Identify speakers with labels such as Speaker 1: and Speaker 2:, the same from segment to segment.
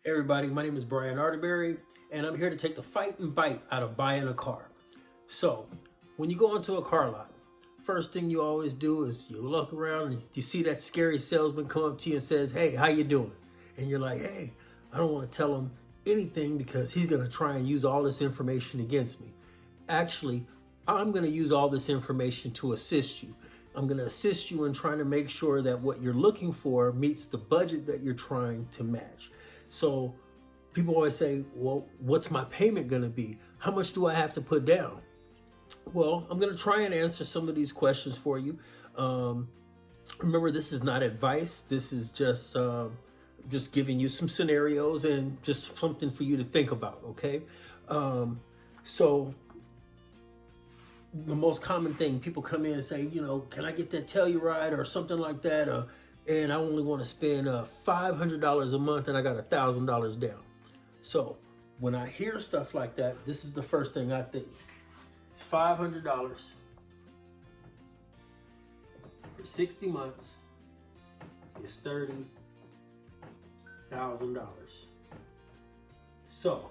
Speaker 1: Hey everybody, my name is Brian Arterbery, and I'm here to take the fight and bite out of buying a car. So, when you go into a car lot, first thing you always do is you look around and you see that scary salesman come up to you and says, "Hey, how you doing?" And you're like, "Hey, I don't want to tell him anything because he's going to try and use all this information against me." Actually, I'm going to use all this information to assist you. I'm going to assist you in trying to make sure that what you're looking for meets the budget that you're trying to match. So people always say, well, what's my payment going to be? How much do I have to put down? Well, I'm going to try and answer some of these questions for you. Remember, this is not advice. This is just giving you some scenarios and just something for you to think about, okay? So the most common thing, people come in and say, can I get that Telluride or something like that? And I only want to spend $500 a month and I got $1,000 down. So when I hear stuff like that, this is the first thing I think. It's $500 for 60 months is $30,000. So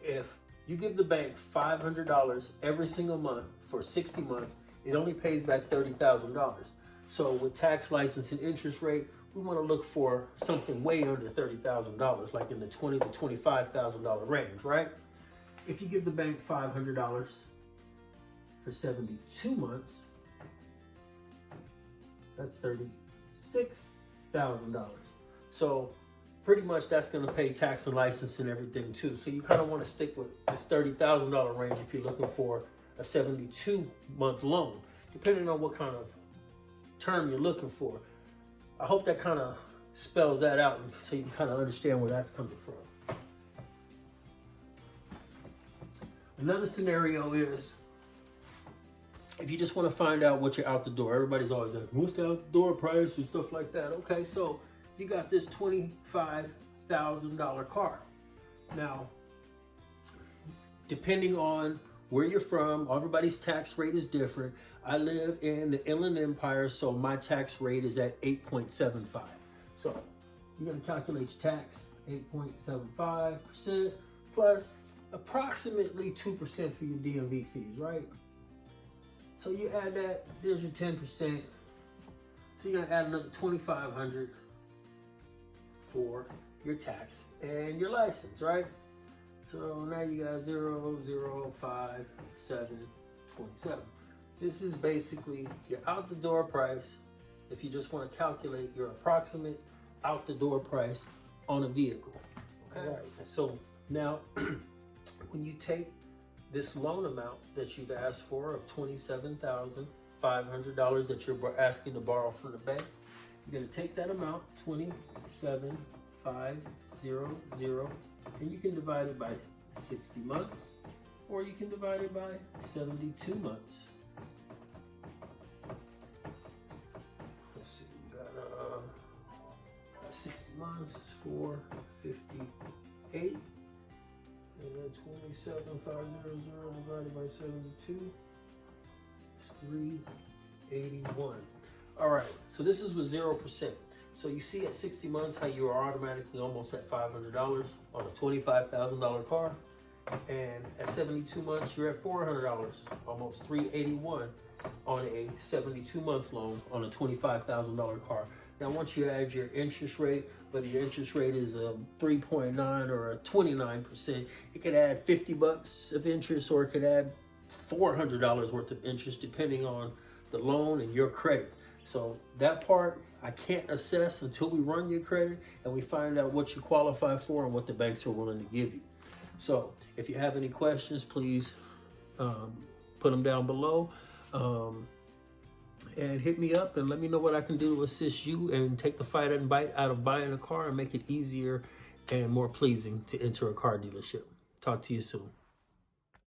Speaker 1: if you give the bank $500 every single month for 60 months, it only pays back $30,000. So with tax, license, and interest rate, we want to look for something way under $30,000, like in the $20,000 to $25,000 range, right? If you give the bank $500 for 72 months, that's $36,000. So pretty much that's going to pay tax and license and everything too. So you kind of want to stick with this $30,000 range if you're looking for a 72-month loan, depending on what kind of term you're looking for. I hope that kind of spells that out so you can kind of understand where that's coming from. Another scenario is if you just want to find out what you're out the door. Everybody's always like, what's the out the door price and stuff like that. Okay, so you got this $25,000 car. Now, depending on where you're from, everybody's tax rate is different. I live in the Inland Empire, so my tax rate is at 8.75. So you're gonna calculate your tax, 8.75% plus approximately 2% for your DMV fees, right? So you add that, there's your 10%. So you're gonna add another $2,500 for your tax and your license, right? So now you got 0.05727. This is basically your out the door price. If you just want to calculate your approximate out the door price on a vehicle. Okay. All right. So now when you take this loan amount that you've asked for of $27,500 that you're asking to borrow from the bank, you're going to take that amount, $27,500, and you can divide it by 60 months, or you can divide it by 72 months. Let's see, we got 60 months, it's 458, and then 27,500 divided by 72 is 381. All right, so this is with 0%. So you see at 60 months how you are automatically almost at $500 on a $25,000 car. And at 72 months, you're at $400, almost $381 on a 72-month loan on a $25,000 car. Now, once you add your interest rate, whether your interest rate is a 3.9 or a 29%, it could add $50 of interest, or it could add $400 worth of interest, depending on the loan and your credit. So that part I can't assess until we run your credit and we find out what you qualify for and what the banks are willing to give you. So if you have any questions, please put them down below and hit me up and let me know what I can do to assist you and take the fight and bite out of buying a car and make it easier and more pleasing to enter a car dealership. Talk to you soon.